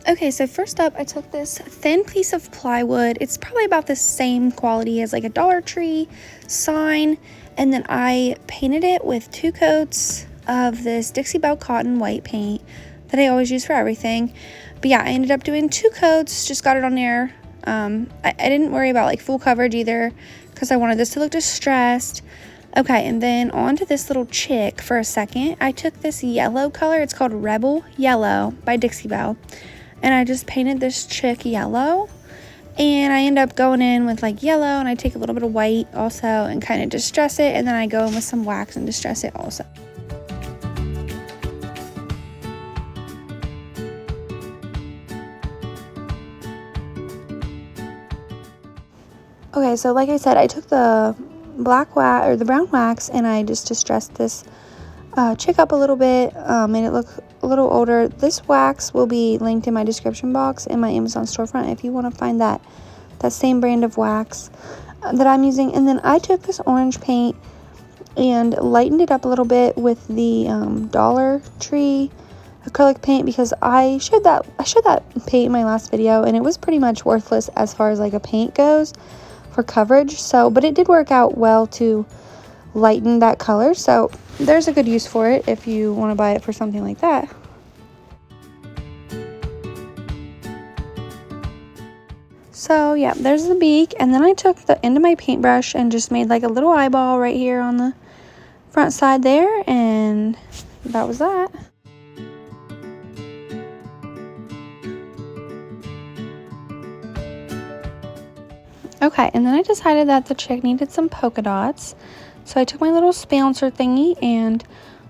Okay, so first up, I took this thin piece of plywood. It's probably about the same quality as like a Dollar Tree sign. And then I painted it with 2 coats of this Dixie Belle Cotton white paint that I always use for everything. But yeah, I ended up doing 2 coats, just got it on there. I didn't worry about like full coverage either because I wanted this to look distressed. Okay, and then onto this little chick for a second. I took this yellow color. It's called Rebel Yellow by Dixie Belle. And I just painted this chick yellow. And I end up going in with like yellow, and I take a little bit of white also and kind of distress it. And then I go in with some wax and distress it also. Okay, so like I said, I took the black wax or the brown wax, and I just distressed this chick up a little bit, made it look a little older. This wax will be linked in my description box in my Amazon storefront if you want to find that same brand of wax that I'm using. And then I took this orange paint and lightened it up a little bit with the Dollar Tree acrylic paint, because I showed that paint in my last video, and it was pretty much worthless as far as like a paint goes for coverage. So, but it did work out well to lighten that color, so there's a good use for it if you want to buy it for something like that. So yeah, there's the beak, and then I took the end of my paintbrush and just made like a little eyeball right here on the front side there, and that was that. Okay, and then I decided that the chick needed some polka dots. So I took my little spouncer thingy and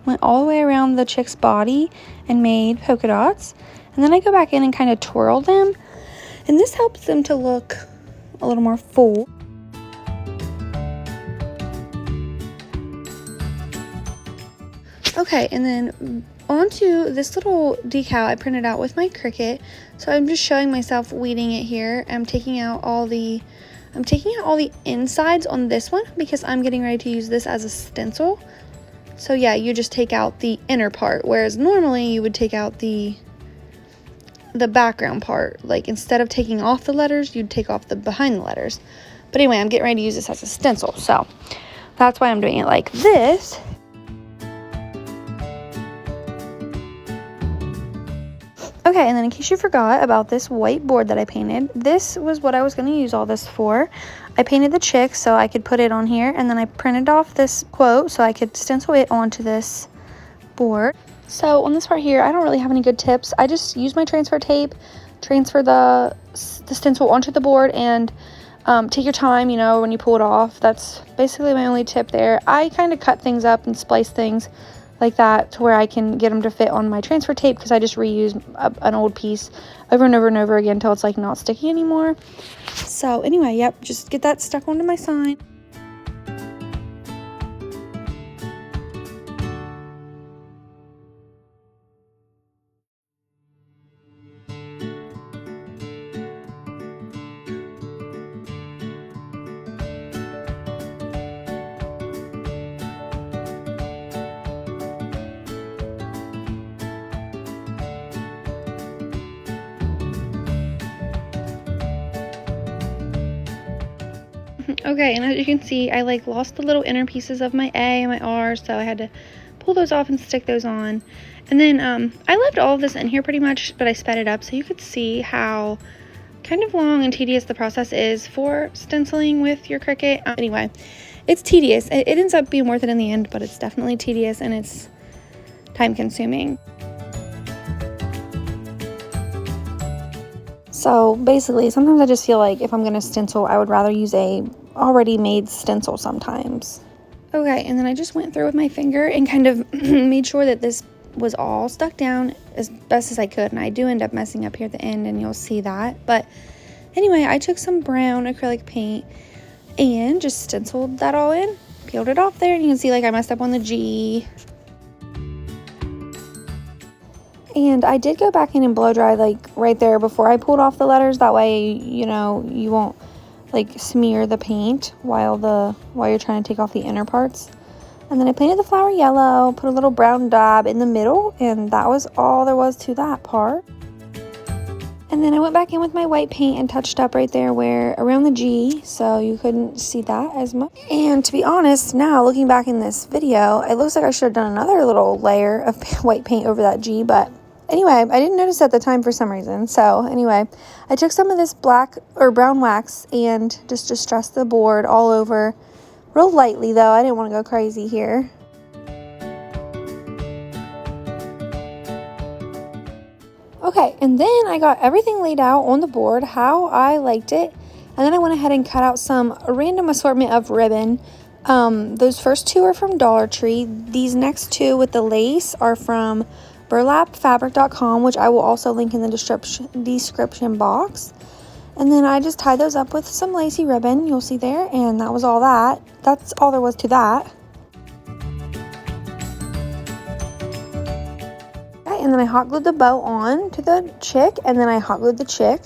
went all the way around the chick's body and made polka dots. And then I go back in and kind of twirl them. And this helps them to look a little more full. Okay, and then onto this little decal I printed out with my Cricut. So I'm just showing myself weeding it here. I'm taking out all the insides on this one because I'm getting ready to use this as a stencil. So yeah, you just take out the inner part, whereas normally you would take out the background part. Like instead of taking off the letters, you'd take off the behind the letters. But anyway, I'm getting ready to use this as a stencil, so that's why I'm doing it like this. Okay, and then in case you forgot about this white board that I painted, this was what I was going to use all this for. I painted the chick so I could put it on here, and then I printed off this quote so I could stencil it onto this board. So on this part here, I don't really have any good tips. I just use my transfer tape, transfer the stencil onto the board, and take your time, you know, when you pull it off. That's basically my only tip there. I kind of cut things up and splice things like that to where I can get them to fit on my transfer tape, because I just reuse an old piece over and over and over again until it's like not sticky anymore. So anyway, yep, just get that stuck onto my sign. Okay, and as you can see, I like lost the little inner pieces of my A and my R, so I had to pull those off and stick those on. And then I left all of this in here pretty much, but I sped it up so you could see how kind of long and tedious the process is for stenciling with your Cricut. Anyway, it's tedious. It ends up being worth it in the end, but it's definitely tedious and it's time consuming. So basically, sometimes I just feel like if I'm going to stencil, I would rather use a already made stencil sometimes. Okay, and then I just went through with my finger and kind of made sure that this was all stuck down as best as I could. And I do end up messing up here at the end, and you'll see that. But anyway, I took some brown acrylic paint and just stenciled that all in, peeled it off there, and you can see like I messed up on the G. And I did go back in and blow dry like right there before I pulled off the letters. That way, you know, you won't like smear the paint while you're trying to take off the inner parts. And then I painted the flower yellow, put a little brown dab in the middle, and that was all there was to that part. And then I went back in with my white paint and touched up right there where around the G, so you couldn't see that as much. And to be honest, now looking back in this video, it looks like I should have done another little layer of white paint over that G, but anyway, I didn't notice at the time for some reason. So anyway, I took some of this black or brown wax and just distressed the board all over real lightly though. I didn't want to go crazy here. Okay, and then I got everything laid out on the board how I liked it. And then I went ahead and cut out some random assortment of ribbon. Those first two are from Dollar Tree. These next two with the lace are from burlapfabric.com, which I will also link in the description box. And then I just tied those up with some lacy ribbon, you'll see there, and that was all that. That's all there was to that. Okay, and then I hot glued the bow on to the chick, and then I hot glued the chick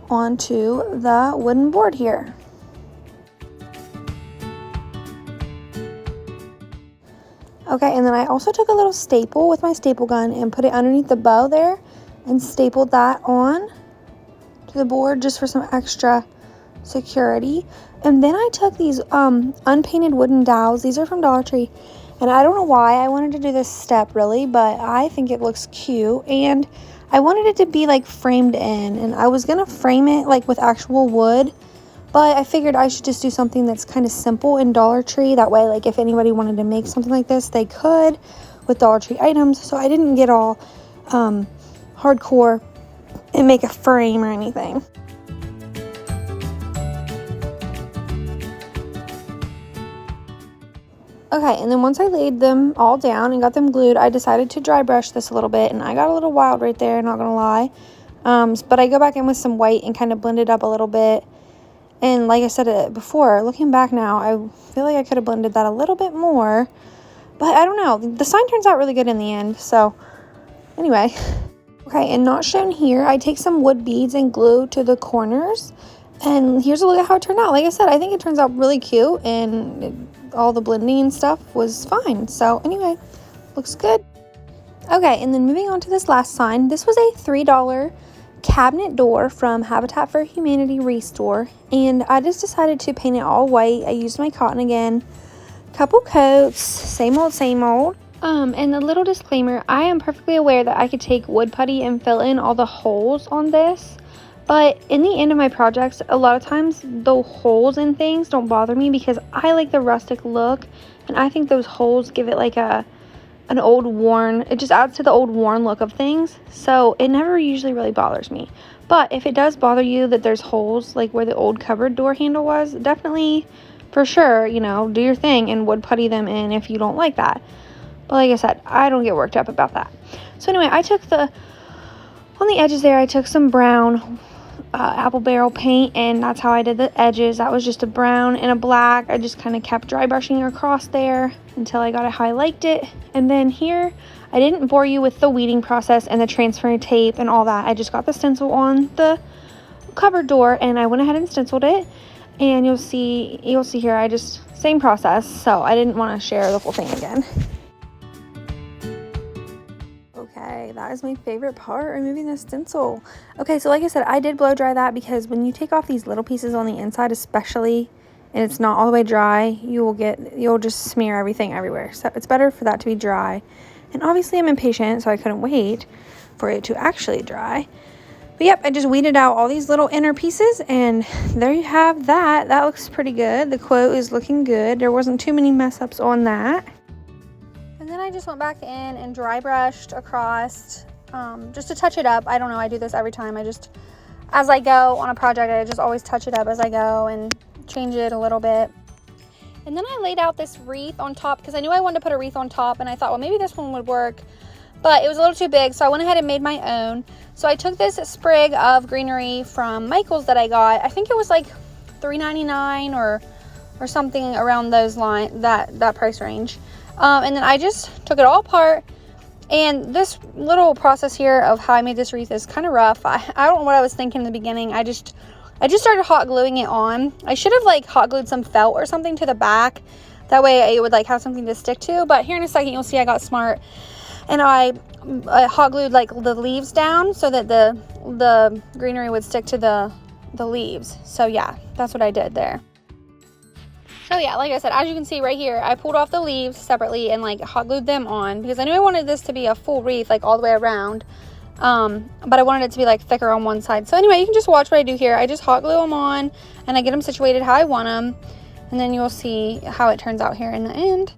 onto the wooden board here. Okay, and then I also took a little staple with my staple gun and put it underneath the bow there and stapled that on to the board just for some extra security. And then I took these unpainted wooden dowels. These are from Dollar Tree. And I don't know why I wanted to do this step really, but I think it looks cute. And I wanted it to be like framed in. And I was going to frame it like with actual wood. But I figured I should just do something that's kind of simple in Dollar Tree. That way, like if anybody wanted to make something like this, they could with Dollar Tree items. So I didn't get all hardcore and make a frame or anything. Okay, and then once I laid them all down and got them glued, I decided to dry brush this a little bit. And I got a little wild right there, not going to lie. But I go back in with some white and kind of blend it up a little bit. And like I said before, looking back now, I feel like I could have blended that a little bit more. But I don't know. The sign turns out really good in the end. So anyway. Okay, and not shown here, I take some wood beads and glue to the corners. And here's a look at how it turned out. Like I said, I think it turns out really cute. And all the blending and stuff was fine. So anyway, looks good. Okay, and then moving on to this last sign. This was a $3 cabinet door from Habitat for Humanity Restore, and I just decided to paint it all white. I used my cotton again, couple coats, same old. And the little disclaimer, I am perfectly aware that I could take wood putty and fill in all the holes on this, but in the end of my projects, a lot of times the holes in things don't bother me because I like the rustic look, and I think those holes give it like an old worn, it just adds to the old worn look of things. So it never usually really bothers me. But if it does bother you that there's holes like where the old cupboard door handle was, definitely for sure, you know, do your thing and wood putty them in if you don't like that. But like I said, I don't get worked up about that. So anyway, I took on the edges there, I took some brown apple barrel paint, and that's how I did the edges. That was just a brown and a black. I just kind of kept dry brushing across there until I got it how I liked it. And then here, I didn't bore you with the weeding process and the transfer tape and all that. I just got the stencil on the cupboard door and I went ahead and stenciled it. And you'll see here, same process. So I didn't want to share the whole thing again. Okay, that is my favorite part, removing the stencil. Okay, so like I said, I did blow dry that because when you take off these little pieces on the inside especially, and it's not all the way dry, you'll just smear everything everywhere. So it's better for that to be dry. And obviously I'm impatient, so I couldn't wait for it to actually dry. But yep, I just weeded out all these little inner pieces, and there you have that. That looks pretty good. The quote is looking good. There wasn't too many mess ups on that. And then I just went back in and dry brushed across just to touch it up. I don't know, I do this every time. As I go on a project, I just always touch it up as I go and change it a little bit. And then I laid out this wreath on top because I knew I wanted to put a wreath on top, and I thought, well, maybe this one would work, but it was a little too big, so I went ahead and made my own. So I took this sprig of greenery from Michael's that I got. I think it was like $3.99 or something around those that price range. And then I just took it all apart. And this little process here of how I made this wreath is kind of rough. I don't know what I was thinking in the beginning. I just started hot gluing it on. I should have like hot glued some felt or something to the back. That way it would like have something to stick to. But here in a second, you'll see I got smart. and I hot glued like the leaves down so that the greenery would stick to the leaves. So yeah, that's what I did there. So yeah, like I said, as you can see right here, I pulled off the leaves separately and like hot glued them on because I knew I wanted this to be a full wreath, like all the way around. But I wanted it to be like thicker on one side. So anyway, you can just watch what I do here. I just hot glue them on and I get them situated how I want them. And then you'll see how it turns out here in the end.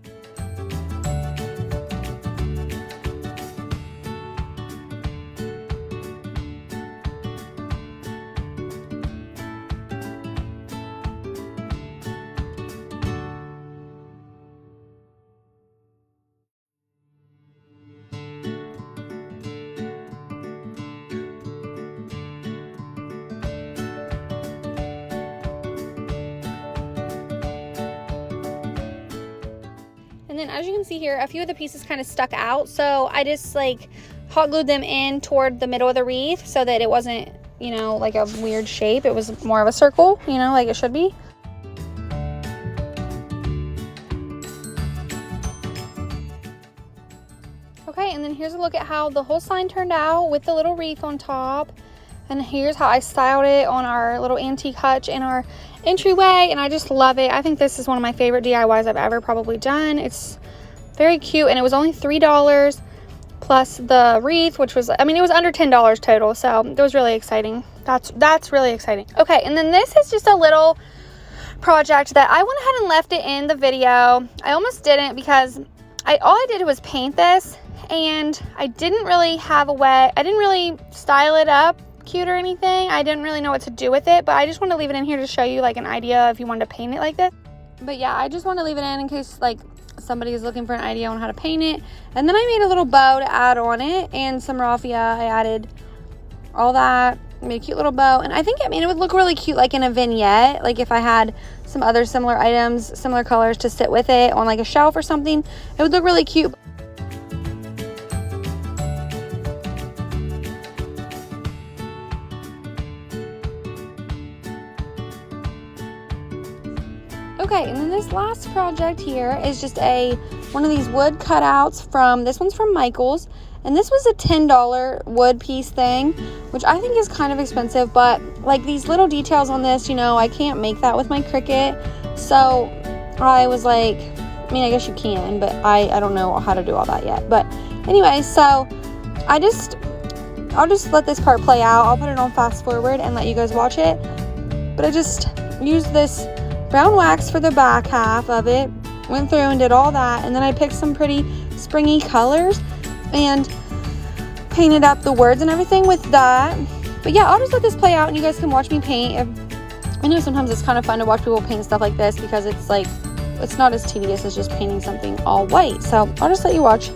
And then as you can see here, a few of the pieces kind of stuck out. So I just like hot glued them in toward the middle of the wreath so that it wasn't, you know, like a weird shape. It was more of a circle, you know, like it should be. Okay, and then here's a look at how the whole sign turned out with the little wreath on top. And here's how I styled it on our little antique hutch in our entryway, and I just love it. I think this is one of my favorite DIYs I've ever probably done. It's very cute, and it was only $3 plus the wreath, which was, I mean, it was under $10 total, so it was really exciting. That's really exciting. Okay, and then this is just a little project that I went ahead and left it in the video. I almost didn't because all I did was paint this, and I didn't really have a way, I didn't really style it up cute or anything. I didn't really know what to do with it, but I just want to leave it in here to show you like an idea if you wanted to paint it like this. But yeah, I just want to leave it in case like somebody is looking for an idea on how to paint it. And then I made a little bow to add on it and some raffia. I added all that, made a cute little bow, and I think, I mean, it would look really cute like in a vignette, like if I had some other similar items, similar colors to sit with it on like a shelf or something, it would look really cute. Okay, and then this last project here is just one of these wood cutouts from, this one's from Michael's, and this was a $10 wood piece thing, which I think is kind of expensive, but like these little details on this, you know, I can't make that with my Cricut, so I was like, I mean, I guess you can, but I don't know how to do all that yet. But anyway, so I'll just let this part play out. I'll put it on fast forward and let you guys watch it, but I just used this brown wax for the back half of it, went through and did all that, and then I picked some pretty springy colors and painted up the words and everything with that. But yeah, I'll just let this play out and you guys can watch me paint. I know sometimes it's kind of fun to watch people paint stuff like this because it's like, it's not as tedious as just painting something all white. So I'll just let you watch.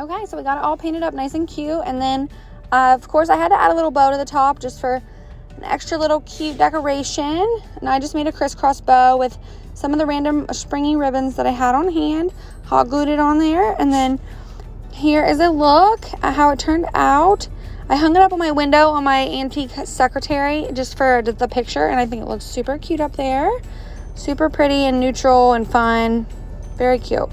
Okay, so we got it all painted up nice and cute, and then of course I had to add a little bow to the top just for an extra little cute decoration. And I just made a crisscross bow with some of the random springy ribbons that I had on hand, hot glued it on there. And then here is a look at how it turned out. I hung it up on my window on my antique secretary just for the picture, and I think it looks super cute up there. Super pretty and neutral and fun. Very cute.